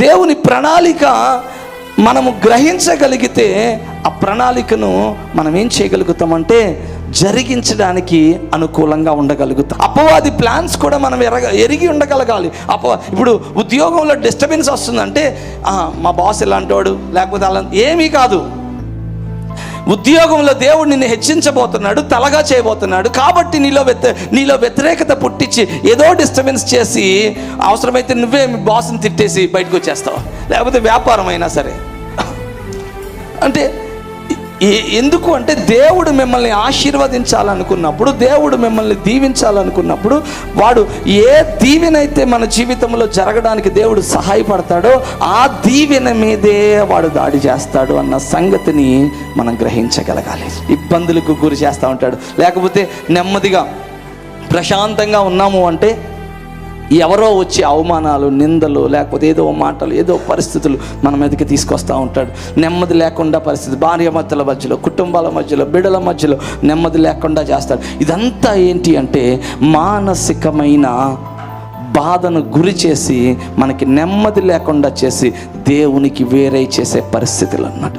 దేవుని ప్రణాళిక మనము గ్రహించగలిగితే ఆ ప్రణాళికను మనం ఏం చేయగలుగుతామంటే జరిగించడానికి అనుకూలంగా ఉండగలుగుతాం. అపవాది ప్లాన్స్ కూడా మనం ఎరిగి ఉండగలగాలి. ఇప్పుడు ఉద్యోగంలో డిస్టర్బెన్స్ వస్తుందంటే మా బాస్ ఇలాంటి వాడు, లేకపోతే అలా ఏమీ కాదు. ఉద్యోగంలో దేవుడు నిన్ను హెచ్చించబోతున్నాడు, తలగా చేయబోతున్నాడు. కాబట్టి నీలో వ్యతిరేకత పుట్టించి ఏదో డిస్టర్బెన్స్ చేసి అవసరమైతే నువ్వే మీ బాస్ని తిట్టేసి బయటకు వచ్చేస్తావు. లేకపోతే వ్యాపారం అయినా సరే. అంటే ఎందుకు అంటే దేవుడు మిమ్మల్ని ఆశీర్వదించాలనుకున్నప్పుడు, దేవుడు మిమ్మల్ని దీవించాలనుకున్నప్పుడు, వాడు ఏ దీవెనైతే మన జీవితంలో జరగడానికి దేవుడు సహాయపడతాడో ఆ దీవెన మీదే వాడు దాడి చేస్తాడు అన్న సంగతిని మనం గ్రహించగలగాలి. ఇబ్బందులకు గురి చేస్తూ ఉంటాడు. లేకపోతే నెమ్మదిగా ప్రశాంతంగా ఉన్నాము అంటే ఎవరో వచ్చి అవమానాలు, నిందలు, లేకపోతే ఏదో మాటలు, ఏదో పరిస్థితులు మన మీదకి తీసుకొస్తూ ఉంటాడు. నెమ్మది లేకుండా పరిస్థితి, భార్య మధ్యలో, కుటుంబాల మధ్యలో, బిడ్డల మధ్యలో నెమ్మది లేకుండా చేస్తాడు. ఇదంతా ఏంటి అంటే మానసికమైన బాధను గురి చేసి మనకి నెమ్మది లేకుండా చేసి దేవునికి వేరే చేసే పరిస్థితులు అన్నమాట.